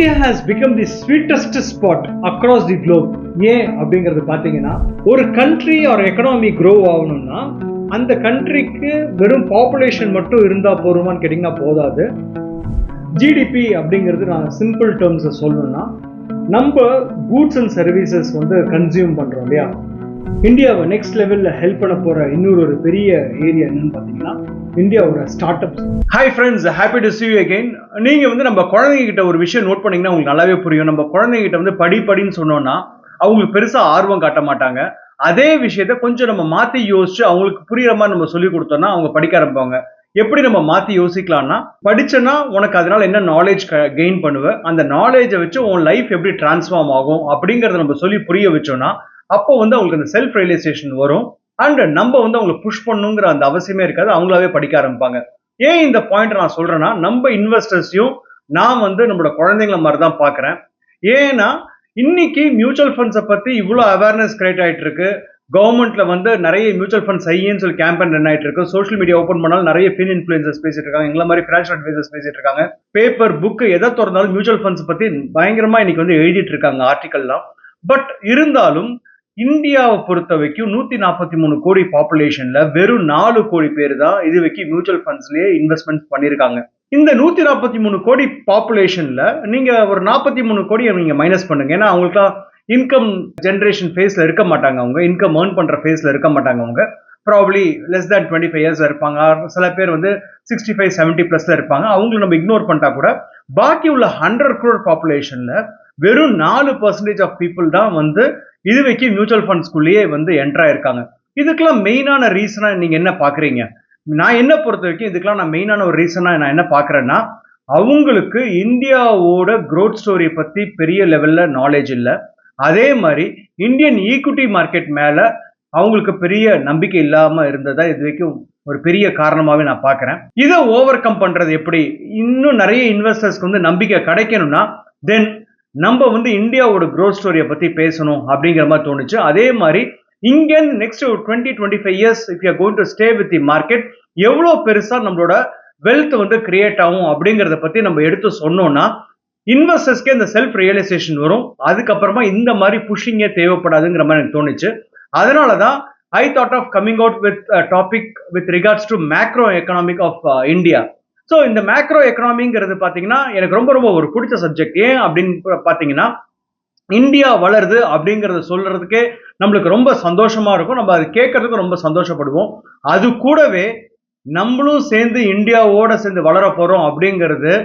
India has become the sweetest spot across the globe. ஏன் அப்படிங்கிறது பார்த்தீங்கன்னா ஒரு கண்ட்ரி ஒரு எக்கனாமி க்ரோ ஆகணும்னா அந்த கண்ட்ரிக்கு வெறும் பாப்புலேஷன் மட்டும் இருந்தால் போதுமான்னு கேட்டிங்கன்னா போதாது. ஜிடிபி அப்படிங்கிறது நான் சிம்பிள் டேர்ம்ஸை சொல்லணும்னா நம்ம கூட்ஸ் அண்ட் சர்வீசஸ் வந்து கன்சியூம் பண்ணுறோம் இல்லையா. இந்தியாவை நெக்ஸ்ட் லெவலில் ஹெல்ப் பண்ண போகிற இன்னொரு பெரிய ஏரியா என்னன்னு பார்த்தீங்கன்னா இந்தியாவோட start ups. Hi friends, happy to see you again. நீங்கள் வந்து நம்ம குழந்தைங்க கிட்ட ஒரு விஷயம் நோட் பண்ணிங்கன்னா உங்களுக்கு நல்லாவே புரியும். நம்ம குழந்தைங்க கிட்ட வந்து படின்னு சொன்னோம்னா அவங்களுக்கு பெருசாக ஆர்வம் காட்ட மாட்டாங்க. அதே விஷயத்த கொஞ்சம் நம்ம மாற்றி யோசிச்சு அவங்களுக்கு புரியுற மாதிரி நம்ம சொல்லி கொடுத்தோம்னா அவங்க படிக்க ஆரம்பிப்பாங்க. எப்படி நம்ம மாற்றி யோசிக்கலாம்னா, படிச்சேன்னா உனக்கு அதனால என்ன நாலேஜ் கெயின் பண்ணுவேன், அந்த நாலேஜை வச்சு உன் லைஃப் எப்படி டிரான்ஸ்ஃபார்ம் ஆகும் அப்படிங்கிறத நம்ம சொல்லி புரிய வச்சோம்னா அப்போ வந்து அவங்களுக்கு அந்த செல்ஃப் ரியலைசேஷன் வரும். அண்ட் நம்ம வந்து அவங்களை புஷ் பண்ணுங்கிற அந்த அவசியமே இருக்காது, அவங்களாவே படிக்க ஆரம்பிப்பாங்க. ஏன் இந்த பாயிண்ட் நான் சொல்றேன்னா, நம்ம இன்வெஸ்டர்ஸையும் நான் வந்து நம்மளோட குழந்தைங்கள மாதிரி தான் பார்க்குறேன். ஏன்னா இன்னைக்கு மியூச்சுவல் ஃபண்ட்ஸை பற்றி இவ்வளோ அவேர்னஸ் கிரியேட் ஆகிட்டு இருக்கு. கவர்மெண்ட்ல வந்து நிறைய மியூச்சுவல் ஃபண்ட்ஸ் ஐயன்னு சொல்லி கேம்பெயின் ரன் ஆகிட்டு இருக்கு. சோஷியல் மீடியா ஓப்பன் பண்ணாலும் நிறைய ஃபின் இன்ஃப்ளூயன்சர்ஸ் பேசிட்டு இருக்காங்க, எங்களை மாதிரி ஃபினான்ஷியல் அட்வைசர்ஸ் பேசிட்டு இருக்காங்க. பேப்பர் புக் எதை திறந்தாலும் மியூச்சுவல் ஃபண்ட்ஸ் பற்றி பயங்கரமா இன்னைக்கு வந்து எழுதிட்டு இருக்காங்க ஆர்டிக்கல்லாம். பட் இருந்தாலும் இந்தியாவை பொறுத்த வரைக்கும் 143 கோடி பாப்புலேஷன்ல வெறும் 4 கோடி பேர் தான் இது வரைக்கும் மியூச்சுவல் ஃபண்ட்ஸ்லயே இன்வெஸ்ட்மெண்ட் பண்ணிருக்காங்க. இந்த 143 கோடி பாப்புலேஷன்ல நீங்க ஒரு 43 கோடியை நீங்க மைனஸ் பண்ணுங்க. ஏன்னா அவங்களுக்குலாம் இன்கம் ஜென்ரேஷன் ஃபேஸ்ல இருக்க மாட்டாங்க, அவங்க இன்கம் ஏர்ன் பண்ற ஃபேஸ்ல இருக்க மாட்டாங்க. அவங்க ப்ராபப்ளி லெஸ் தேன் 25 இயர்ஸ் இருப்பாங்க. சில பேர் வந்து 65-70 பிளஸ்ல இருப்பாங்க. அவங்களை நம்ம இக்னோர் பண்ணிட்டா கூட பாக்கி உள்ள 100 crore பாப்புலேஷன்ல வெறும் 4% ஆஃப் பீப்புள் தான் வந்து இது வரைக்கும் மியூச்சுவல் ஃபண்ட்ஸ்குள்ளேயே வந்து என்ட்ரா இருக்காங்க. இதுக்கெல்லாம் மெயினான ரீசனா நீங்க என்ன பாக்குறீங்க? நான் என்ன பொறுத்த வரைக்கும் இதுக்கெல்லாம் நான் மெயினான ஒரு ரீசனா நான் என்ன பாக்குறேன்னா, அவங்களுக்கு இந்தியாவோட growth ஸ்டோரி பத்தி பெரிய லெவல்ல நாலேஜ் இல்லை. அதே மாதிரி இந்தியன் ஈக்விட்டி மார்க்கெட் மேல அவங்களுக்கு பெரிய நம்பிக்கை இல்லாம இருந்ததா இது வரைக்கும் ஒரு பெரிய காரணமாவே நான் பாக்குறேன். இதை ஓவர் கம் பண்றது எப்படி? இன்னும் நிறைய இன்வெஸ்டர்ஸ்க்கு வந்து நம்பிக்கை கிடைக்கணும்னா தென் நம்ம வந்து இந்தியாவோட க்ரோத் ஸ்டோரியை பத்தி பேசணும் அப்படிங்கிற மாதிரி தோணுச்சு. அதே மாதிரி இங்க next 20-25 years if you are going to stay with the market எவ்வளோ பெருசா நம்மளோட வெல்த் வந்து கிரியேட் ஆகும் அப்படிங்கிறத பத்தி நம்ம எடுத்து சொன்னோம்னா இன்வெஸ்டர்ஸ்க்கே இந்த செல்ஃப் ரியலைசேஷன் வரும். அதுக்கப்புறமா இந்த மாதிரி புஷிங்கே தேவைப்படாதுங்கிற மாதிரி எனக்கு தோணுச்சு. அதனாலதான் I thought of coming out with topic with regards to macro economic of India. So இந்த மேக்ரோ எக்கனாமிங்கிறது பார்த்தீங்கன்னா எனக்கு ரொம்ப ரொம்ப ஒரு பிடிச்ச சப்ஜெக்ட். ஏன் அப்படின்னு பார்த்தீங்கன்னா, இந்தியா வளருது அப்படிங்கிறத சொல்றதுக்கே நம்மளுக்கு ரொம்ப சந்தோஷமா இருக்கும், நம்ம அது கேட்கறதுக்கு ரொம்ப சந்தோஷப்படுவோம். அது கூடவே நம்மளும் சேர்ந்து இந்தியாவோட சேர்ந்து வளர போறோம் அப்படிங்கிறது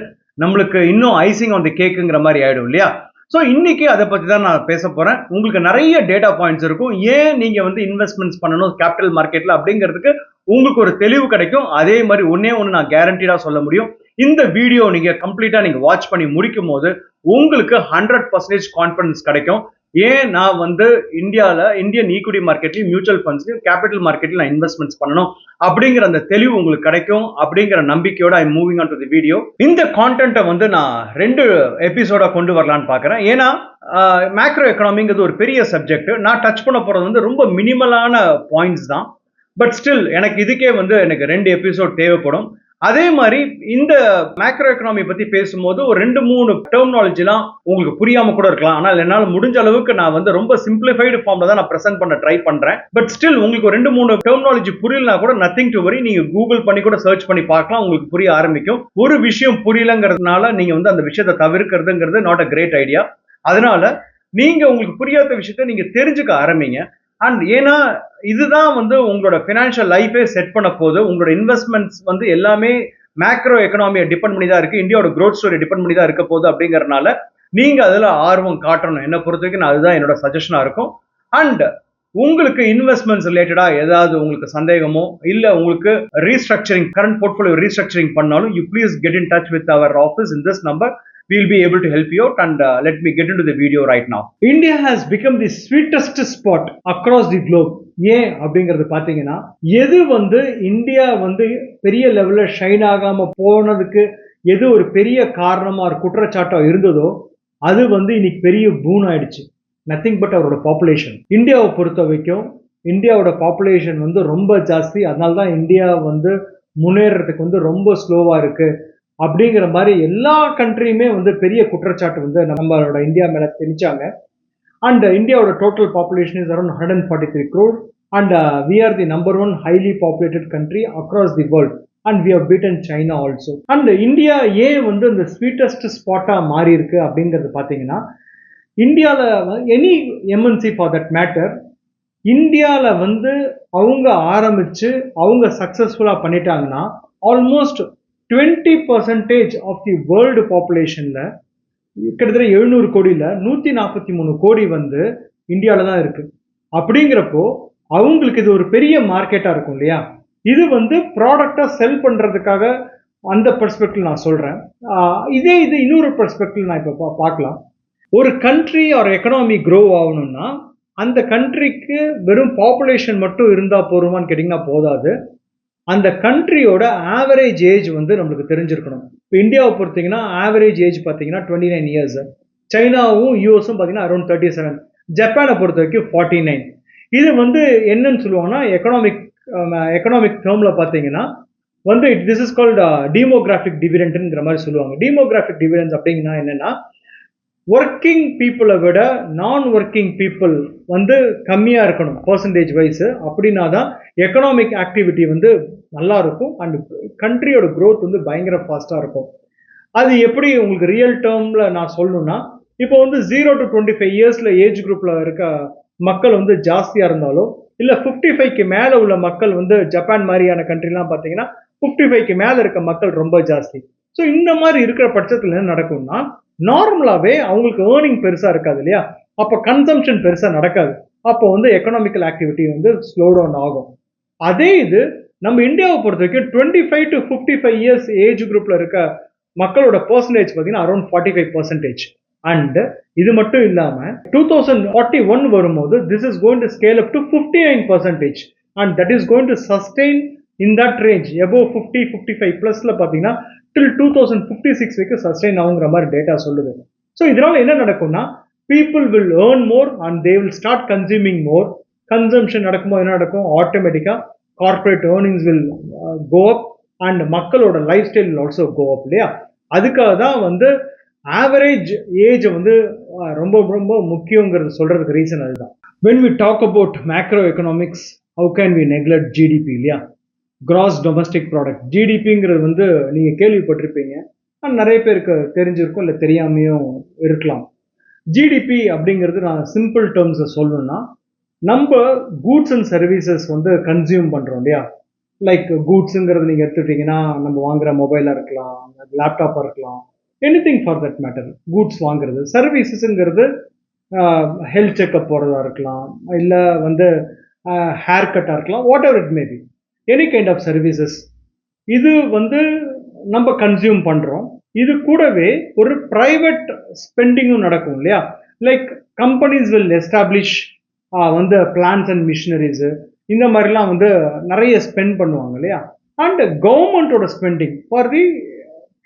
நம்மளுக்கு இன்னும் ஐசிங் ஆன் தி கேக்குங்கிற மாதிரி ஆயிடும் இல்லையா. ஸோ இன்னைக்கு அதை பற்றி தான் நான் பேச போறேன். உங்களுக்கு நிறைய டேட்டா பாயிண்ட்ஸ் இருக்கும், ஏன் நீங்க வந்து இன்வெஸ்ட்மெண்ட்ஸ் பண்ணணும் கேபிட்டல் மார்க்கெட்ல அப்படிங்கிறதுக்கு உங்களுக்கு ஒரு தெளிவு கிடைக்கும். அதே மாதிரி ஒன்னே ஒன்று நான் கேரண்டீடா சொல்ல முடியும், இந்த வீடியோ நீங்க கம்ப்ளீட்டா நீங்க வாட்ச் பண்ணி முடிக்கும் போது உங்களுக்கு 100% கான்ஃபிடன்ஸ் கிடைக்கும். ஏன் நான் வந்து இந்தியன் ஈக்விட்டி மார்க்கெட்லையும் மியூச்சுவல் ஃபண்ட்ஸ்லையும் கேபிட்டல் மார்க்கெட்லையும் நான் இன்வெஸ்ட்மெண்ட்ஸ் பண்ணணும் அப்படிங்கிற அந்த தெளிவு உங்களுக்கு கிடைக்கும் அப்படிங்கிற நம்பிக்கையோட ஐ moving on to the video. இந்த கான்டென்ட்டை வந்து நான் 2 எபிசோடா கொண்டு வரலான்னு பார்க்குறேன். ஏன்னா மேக்ரோ எக்கனாமிங்கிறது ஒரு பெரிய சப்ஜெக்ட். நான் டச் பண்ண போறது வந்து ரொம்ப மினிமலான பாயிண்ட்ஸ் தான். பட் ஸ்டில் எனக்கு இதுக்கே வந்து எனக்கு 2 எபிசோட் தேவைப்படும். அதே மாதிரி இந்த மேக்ரோ எக்கனாமி பத்தி பேசும்போது ஒரு 2-3 டெர்மினாலஜிலாம் உங்களுக்கு புரியாம கூட இருக்கலாம். ஆனால் என்னால் முடிஞ்ச அளவுக்கு நான் வந்து ரொம்ப சிம்பிளிஃபைடு ஃபார்ம்ல தான் நான் பிரசன்ட் பண்ண ட்ரை பண்றேன். பட் ஸ்டில் உங்களுக்கு ஒரு 2-3 டெர்மினாலஜி புரியலனா கூட நத்திங் டு வரி, நீங்க கூகுள் பண்ணி கூட சர்ச் பண்ணி பார்க்கலாம், உங்களுக்கு புரிய ஆரம்பிக்கும். ஒரு விஷயம் புரியலங்கிறதுனால நீங்க வந்து அந்த விஷயத்தை தவிர்க்கிறதுங்கிறது நாட் அ கிரேட் ஐடியா. அதனால நீங்க உங்களுக்கு புரியாத விஷயத்தை நீங்க தெரிஞ்சுக்க ஆரம்பிங்க. அண்ட் ஏன்னா இதுதான் வந்து உங்களோட ஃபினான்ஷியல் லைஃபே செட் பண்ண போது. உங்களோட இன்வெஸ்ட்மெண்ட்ஸ் வந்து எல்லாமே மேக்ரோ எக்கனாமியை டிபெண்ட் பண்ணி தான் இருக்கு, இந்தியாவோட க்ரோத் ஸ்டோரி டிபெண்ட் பண்ணி தான் இருக்க போகுது. அப்படிங்கறதுனால நீங்க அதுல ஆர்வம் காட்டணும். என்ன பொறுத்த வரைக்கும் அதுதான் என்னோட சஜஷனா இருக்கும். அண்ட் உங்களுக்கு இன்வெஸ்ட்மெண்ட்ஸ் ரிலேட்டடா ஏதாவது உங்களுக்கு சந்தேகமோ இல்ல உங்களுக்கு ரீஸ்ட்ரக்சரிங் கரண்ட் போர்ட்ஃபோலியோ ரீஸ்ட்ரக்சரிங் பண்ணாலும் you please get in touch with our office in this number. We'll be able to help you out and let me get into the video right now. India has become the sweetest spot across the globe. ஏன் அப்படிங்கிறது பார்த்தீங்கன்னா, எது வந்து India வந்து பெரிய லெவல்ல shine ஆகாம போனதுக்கு எது ஒரு பெரிய காரணமா ஒரு குற்றச்சாட்டா இருந்ததோ அது வந்து இன்னைக்கு பெரிய பூன் ஆயிடுச்சு. நத்திங் பட் அவரோட பாப்புலேஷன். இந்தியாவை பொறுத்த வரைக்கும் இந்தியாவோட பாப்புலேஷன் வந்து ரொம்ப ஜாஸ்தி. அதனால தான் இந்தியா வந்து முன்னேறதுக்கு வந்து ரொம்ப ஸ்லோவா இருக்கு அப்படிங்கிற மாதிரி எல்லா கண்ட்ரியுமே வந்து பெரிய குற்றச்சாட்டு வந்து நம்மளோட இந்தியா மேல திணிச்சாங்க. அண்ட் இந்தியாவோட total population is around 143 crore and we are the number one highly populated country across the world and we have beaten China also. And India ஏன் வந்து இந்த ஸ்வீட்டஸ்ட் ஸ்பாட்டா மாறி இருக்கு அப்படிங்கிறது பார்த்தீங்கன்னா, இந்தியாவில் any MNC for that matter, இந்தியாவில் வந்து அவங்க ஆரம்பிச்சு அவங்க சக்ஸஸ்ஃபுல்லாக பண்ணிட்டாங்கன்னா ஆல்மோஸ்ட் 20% ஆஃப் தி வேர்ல்டு பாப்புலேஷனில் கிட்டத்தட்ட 700 கோடியில் 143 கோடி வந்து இந்தியாவில் தான் இருக்கு. அப்படிங்கிறப்போ அவங்களுக்கு இது ஒரு பெரிய மார்க்கெட்டாக இருக்கும் இல்லையா? இது வந்து ப்ராடக்டை செல் பண்ணுறதுக்காக அந்த பெர்ஸ்பெக்டிவ் நான் சொல்கிறேன். இது இன்னொரு பெர்ஸ்பெக்டிவ் நான் இப்போ பார்க்கலாம். ஒரு கண்ட்ரி ஆர் எக்கனாமி க்ரோ ஆகணும்னா அந்த கண்ட்ரிக்கு வெறும் பாப்புலேஷன் மட்டும் இருந்தால் போருமான்னு கேட்டிங்கன்னா போதாது. அந்த கண்ட்ரியோட ஆவரேஜ் ஏஜ் வந்து நம்மளுக்கு தெரிஞ்சிருக்கணும். இப்போ இந்தியாவை பொறுத்தீங்கன்னா ஆவரேஜ் ஏஜ் பார்த்தீங்கன்னா 29 இயர்ஸ், சைனாவும் யூஎஸும் பார்த்தீங்கன்னா அரௌண்ட் 37, ஜப்பானை பொறுத்த வரைக்கும் 49. இது வந்து என்னன்னு சொல்லுவாங்கன்னா எக்கனாமிக் டேர்மில் பார்த்தீங்கன்னா வந்து திஸ் இஸ் கால்ட் டீமோகிராஃபிக் டிவிடெண்ட்ங்கிற மாதிரி சொல்லுவாங்க. டீமோகிராஃபிக் டிவிடெண்ட்ஸ் அப்படிங்கன்னா என்னன்னா, ஒர்க்கிங் பீப்புளை விட நான் ஒர்க்கிங் பீப்புள் வந்து கம்மியாக இருக்கணும் பர்சன்டேஜ் வைஸ். அப்படின்னா தான் எக்கனாமிக் ஆக்டிவிட்டி வந்து நல்லா இருக்கும் அண்ட் கண்ட்ரியோட க்ரோத் வந்து பயங்கர ஃபாஸ்ட்டாக இருக்கும். அது எப்படி உங்களுக்கு ரியல் டேர்மில் நான் சொல்லணும்னா, இப்போ வந்து 0 to 25 இயர்ஸில் ஏஜ் குரூப்பில் இருக்க மக்கள் வந்து ஜாஸ்தியாக இருந்தாலும், இல்லை 55க்கு மேலே உள்ள மக்கள் வந்து ஜப்பான் மாதிரியான கண்ட்ரிலாம் பார்த்தீங்கன்னா 55க்கு மேலே இருக்க மக்கள் ரொம்ப ஜாஸ்தி. ஸோ இந்த மாதிரி இருக்கிற பட்சத்தில் என்ன நடக்கும்னா, நார்மலாகவே அவங்களுக்கு ஏர்னிங் பெருசாக இருக்காது இல்லையா? அப்போ கன்சம்ஷன் பெருசாக நடக்காது. அப்போ வந்து எக்கனாமிக்கல் ஆக்டிவிட்டி வந்து ஸ்லோ டவுன் ஆகும். அதே இது நம்ம இந்தியாவை பொறுத்த வரைக்கும் 25 to 55 இயர்ஸ் ஏஜ் குரூப்பில் இருக்க மக்களோட பர்சன்டேஜ் பார்த்தீங்கன்னா அரௌண்ட் 45%. அண்ட் இது மட்டும் இல்லாமல் 2041 வரும்போது this is going to scale up to 59% and that is going to sustain in that range above 50-55 ப்ளஸில் பார்த்தீங்கன்னா டில் 2056 வரைக்கும் சஸ்டெயின் ஆகுங்கிற மாதிரி டேட்டா சொல்லுது. ஸோ இதனால என்ன நடக்கும்னா, people will earn more and they will start consuming more. Consumption நடக்கும்போது என்ன நடக்கும், ஆட்டோமேட்டிக்காக corporate earnings will go up and மக்களோட life style will also go up இல்லையா? அதுக்காக தான் வந்து ஆவரேஜ் ஏஜ் வந்து ரொம்ப ரொம்ப முக்கியங்கிறது சொல்றதுக்கு ரீசன் அதுதான். When we talk about macro economics, how can we neglect GDP இல்லையா? கிராஸ் டொமஸ்டிக் ப்ராடக்ட், ஜிடிபிங்கிறது வந்து நீங்கள் கேள்விப்பட்டிருப்பீங்க, நிறைய பேருக்கு தெரிஞ்சிருக்கும் இல்லை தெரியாமையும் இருக்கலாம். ஜிடிபி அப்படிங்கிறது நான் சிம்பிள் டேர்ம்ஸை சொல்லணும்னா, நம்ம கூட்ஸ் அண்ட் சர்வீசஸ் வந்து கன்சியூம் பண்ணுறோம் இல்லையா? லைக் கூட்ஸுங்கிறது நீங்கள் எடுத்துக்கிட்டிங்கன்னா நம்ம வாங்குகிற மொபைலாக இருக்கலாம், லேப்டாப்பாக இருக்கலாம், anything for that matter goods வாங்குறது. சர்வீசஸுங்கிறது ஹெல்த் செக்அப் போகிறதா இருக்கலாம், இல்லை வந்து ஹேர் கட்டாக இருக்கலாம், whatever it may be, any kind of services. இது வந்து நம்ம கன்சியூம் பண்ணுறோம். இது கூடவே ஒரு ப்ரைவேட் ஸ்பெண்டிங்கும் நடக்கும் இல்லையா? லைக் கம்பெனிஸ் வில் எஸ்டாப்ளிஷ் வந்து பிளான்ஸ் அண்ட் மிஷினரிஸு இந்த மாதிரிலாம் வந்து நிறைய ஸ்பெண்ட் பண்ணுவாங்க இல்லையா? அண்ட் கவர்மெண்ட்டோட spending for the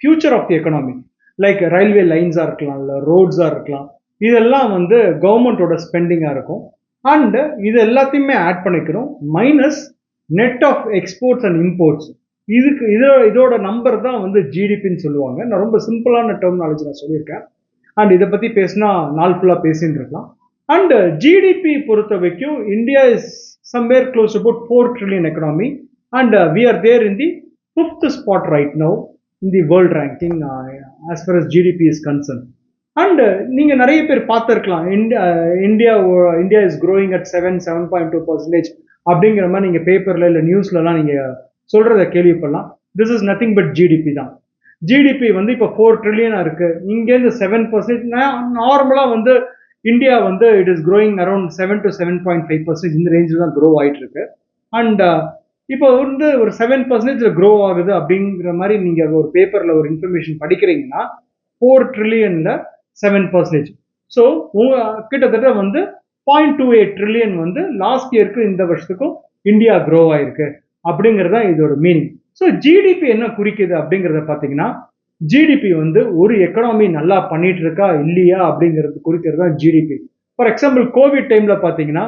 future of the economy, like railway லைன்ஸாக இருக்கலாம், இல்லை ரோட்ஸாக இருக்கலாம், இதெல்லாம் வந்து கவர்மெண்ட்டோட ஸ்பெண்டிங்காக இருக்கும். அண்ட் இது எல்லாத்தையுமே ஆட் பண்ணிக்கிறோம் minus net off exports and imports. இதோட நம்பர் தான் வந்து ஜிடிபின்னு சொல்லுவாங்க. நான் ரொம்ப சிம்பிளான டெர்மினாலஜி நான் சொல்லியிருக்கேன். அண்ட் இதை பற்றி பேசினா நாள் ஃபுல்லாக பேசின்னு இருக்கலாம். அண்ட் ஜிடிபி பொறுத்த வரைக்கும் India is somewhere close about 4 trillion economy and we are there in the 5th spot right now in the world ranking as far as GDP is concern. And நீங்கள் நிறைய பேர் பார்த்துருக்கலாம், இந்தியா இஸ் க்ரோயிங் அட் 7.2% அப்படிங்கிற மாதிரி நீங்கள் பேப்பரில் இல்லை நியூஸ்லலாம் நீங்கள் சொல்கிறத கேள்விப்படலாம். This is nothing but GDP தான். ஜிடிபி வந்து இப்போ 4 trillion இருக்குது. இங்கேருந்து 7%. நார்மலாக வந்து இந்தியா வந்து it is growing around 7 to 7.5% இந்த ரேஞ்சில் தான் க்ரோ ஆகிட்டு இருக்கு. அண்ட் இப்போ வந்து ஒரு 7% க்ரோ ஆகுது அப்படிங்கிற மாதிரி நீங்கள் ஒரு பேப்பரில் ஒரு இன்ஃபர்மேஷன் படிக்கிறீங்கன்னா 4 trillion 7%. ஸோ கிட்டத்தட்ட வந்து 0.28 trillion வந்து லாஸ்ட் இயருக்கு இந்த வருஷத்துக்கும் இந்தியா க்ரோ ஆயிருக்கு அப்படிங்கிறது தான் இதோட மீனிங். ஸோ ஜிடிபி என்ன குறிக்குது அப்படிங்கிறத பார்த்தீங்கன்னா, ஜிடிபி வந்து ஒரு எக்கனாமி நல்லா பண்ணிட்டு இருக்கா இல்லையா அப்படிங்கிறது குறிக்கிறது தான் ஜிடிபி. ஃபார் எக்ஸாம்பிள் கோவிட் டைமில் பார்த்தீங்கன்னா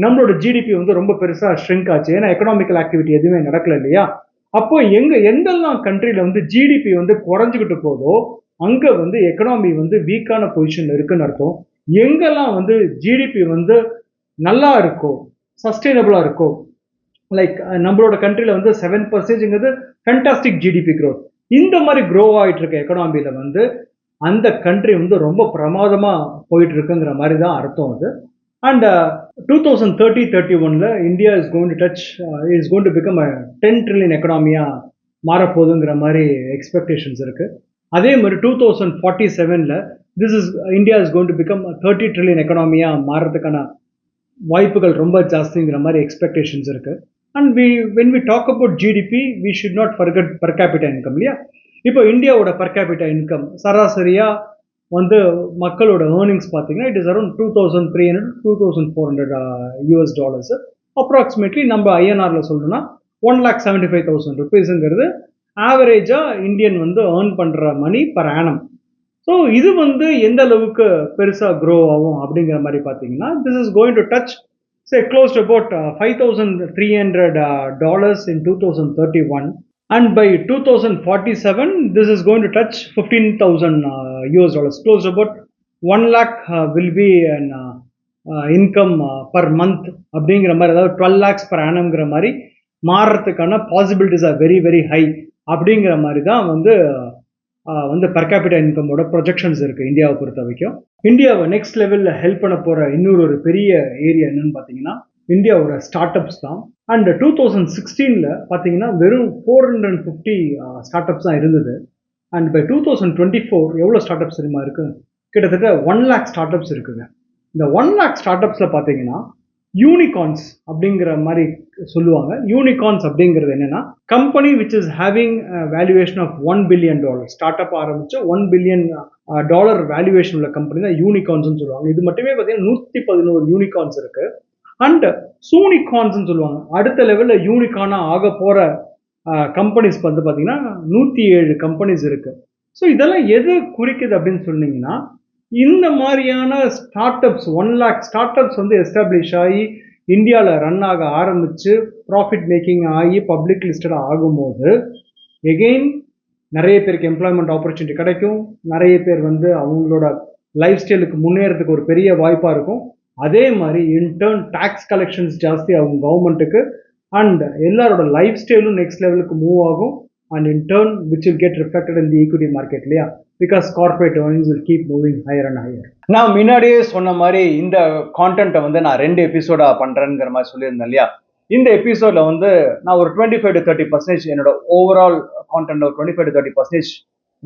நம்மளோட ஜிடிபி வந்து ரொம்ப பெருசாக ஷ்ரிங்க் ஆச்சு. ஏன்னா எக்கனாமிக்கல் ஆக்டிவிட்டி எதுவுமே நடக்கல இல்லையா? அப்போ எந்தெல்லாம் கண்ட்ரில வந்து ஜிடிபி வந்து குறைஞ்சுக்கிட்டு போதோ அங்க வந்து எக்கனாமி வந்து வீக்கான பொசிஷன்ல இருக்குன்னு அர்த்தம். எங்கெல்லாம் வந்து ஜிடிபி வந்து நல்லா இருக்கோ, சஸ்டைனபிளா இருக்கோ, லைக் நம்மளோட கண்ட்ரில வந்து 7%ங்கிறது ஃபேண்டாஸ்டிக் ஜிடிபி growth. இந்த மாதிரி க்ரோ ஆயிட்டு இருக்க எக்கனாமில வந்து அந்த கண்ட்ரி வந்து ரொம்ப பிரமாதமா போயிட்டு இருக்குங்கிற மாதிரி தான் அர்த்தம் அது. அண்ட் 2030-31ல India is going to touch is going to become 10 trillion எக்கனாமியா மாறப்போகுதுங்கிற மாதிரி எக்ஸ்பெக்டேஷன்ஸ் இருக்கு. அதே மாதிரி 2047ல this is India is going to become 30 trillion எக்கனாமியா மாறதுக்கான வாய்ப்புகள் ரொம்ப ஜாஸ்திங்கிற மாதிரி எக்ஸ்பெக்டேஷன்ஸ் இருக்கு. And when we talk about GDP we should not forget per capita income இல்லையா. இப்போ இந்தியாவோட பர் கேபிட்டா இன்கம் சராசரியா வந்து மக்களோட ஏர்னிங்ஸ் பார்த்தீங்கன்னா it is around 2300 2400 US dollars. Approximately நம்ம ஐஎன்ஆர்ல சொல்லணும்னா 1,75,000 ருபீஸுங்கிறது ஆவரேஜா இந்தியன் வந்து ஏர்ன் பண்ற மணி பர் ஆனம். ஸோ இது வந்து எந்த அளவுக்கு பெருசா க்ரோ ஆகும் அப்படிங்கிற மாதிரி பார்த்தீங்கன்னா this is going to touch say close to about $5,300 in 2031, and by 2047 this is going to touch 15,000 US dollars. Close to about 1 lakh will be an income per month அப்படிங்கிற மாதிரி, அதாவது 12 lakhs per annumங்கிற மாதிரி மாறுறதுக்கான possibilities are very very high அப்படிங்கிற மாதிரி தான் வந்து வந்து பர் கேபிட்டா இன்கமோட ப்ரொஜெக்ஷன்ஸ் இருக்கு இந்தியாவை பொறுத்த வரைக்கும். இந்தியாவை நெக்ஸ்ட் லெவலில் ஹெல்ப் பண்ண போற இன்னொரு பெரிய ஏரியா என்னன்னு பார்த்தீங்கன்னா இந்தியாவோட ஸ்டார்ட் அப்ஸ் தான். அண்ட் 2016ல பார்த்தீங்கன்னா வெறும் 450 ஸ்டார்ட் அப்ஸ் தான் இருந்தது. அண்ட் பை 2024 எவ்வளோ ஸ்டார்ட் அப்ஸ் தெரியுமா இருக்கு? கிட்டத்தட்ட 1 lakh ஸ்டார்ட் அப்ஸ் இருக்குங்க. இந்த 1 lakh ஸ்டார்ட் அப்ஸ்ல பார்த்தீங்கன்னா யூனிகார்ன்ஸ் அப்படிங்கிற மாதிரி சொல்லுவாங்க. யூனிகார்ன்ஸ் அப்படிங்கிறது என்னன்னா company which is having valuation of $1 billion. Start up ஆரம்பிச்சு $1 billion வேல்யூவேஷன் உள்ள கம்பெனி தான் யூனிகார்ன்ஸ் சொல்லுவாங்க. இது மட்டுமே பார்த்தீங்கன்னா 111 யூனிகார்ன்ஸ் இருக்கு. அண்ட் சூனிகார்ன்ஸ் சொல்லுவாங்க. அடுத்த லெவலில் யூனிகார்னா ஆக போற கம்பெனிஸ் வந்து பார்த்தீங்கன்னா 107 கம்பெனிஸ் இருக்கு. ஸோ இதெல்லாம் எது குறிக்குது அப்படின்னு சொன்னீங்கன்னா இந்த மாதிரியான start ups 1 lakh start ups வந்து எஸ்டாப்ளிஷ் ஆகி இந்தியாவில் ரன் ஆக ஆரம்பிச்சு ப்ராஃபிட் மேக்கிங் ஆகி பப்ளிக் லிஸ்டடாக ஆகும்போது எகெயின் நிறைய பேருக்கு எம்ப்ளாய்மெண்ட் ஆப்பர்ச்சுனிட்டி கிடைக்கும். நிறைய பேர் வந்து அவங்களோட லைஃப் ஸ்டைலுக்கு முன்னேறதுக்கு ஒரு பெரிய வாய்ப்பாக இருக்கும். அதே மாதிரி இன்டர்ன் டேக்ஸ் கலெக்ஷன்ஸ் ஜாஸ்தி ஆகும் கவர்மெண்ட்டுக்கு. அண்ட் எல்லாரோட லைஃப் ஸ்டைலும் நெக்ஸ்ட் லெவலுக்கு மூவ் ஆகும். And in turn which will get reflected in the equity market இல்லையா, because corporate earnings will keep moving higher and higher. நான் முன்னாடியே சொன்ன மாதிரி இந்த கான்டென்ட்டை வந்து நான் 2 எபிசோடா பண்றேங்கிற மாதிரி சொல்லியிருந்தேன் இல்லையா. இந்த எபிசோட்ல வந்து நான் ஒரு 25 to 30% என்னோட ஓவரால் கான்டென்ட் ஒரு 25 to 30%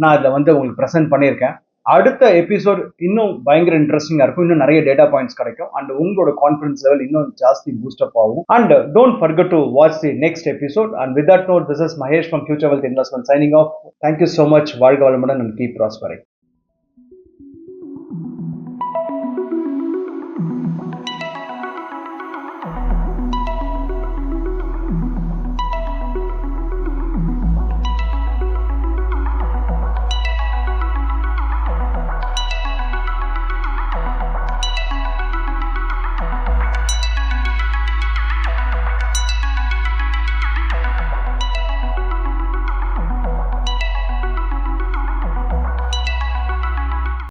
நான் இதில் வந்து உங்களுக்கு ப்ரெசென்ட் பண்ணியிருக்கேன். அடுத்த எபிசோட் இன்னும் பயங்கர இன்ட்ரெஸ்டிங்காக இருக்கும். இன்னும் நிறைய டேட்டா பாயிண்ட்ஸ் கிடைக்கும். அண்ட் உங்களோட கான்ஃபிடன்ஸ் லெவல் இன்னும் ஜாஸ்தி பூஸ்டப் ஆகும். And don't forget to watch the next episode. And with that note, this is Mahesh from Future Wealth Investment signing off. Thank you so much. வாழ்க வளமுடன் அண்ட் கீப் ப்ராஸ்பரிங்.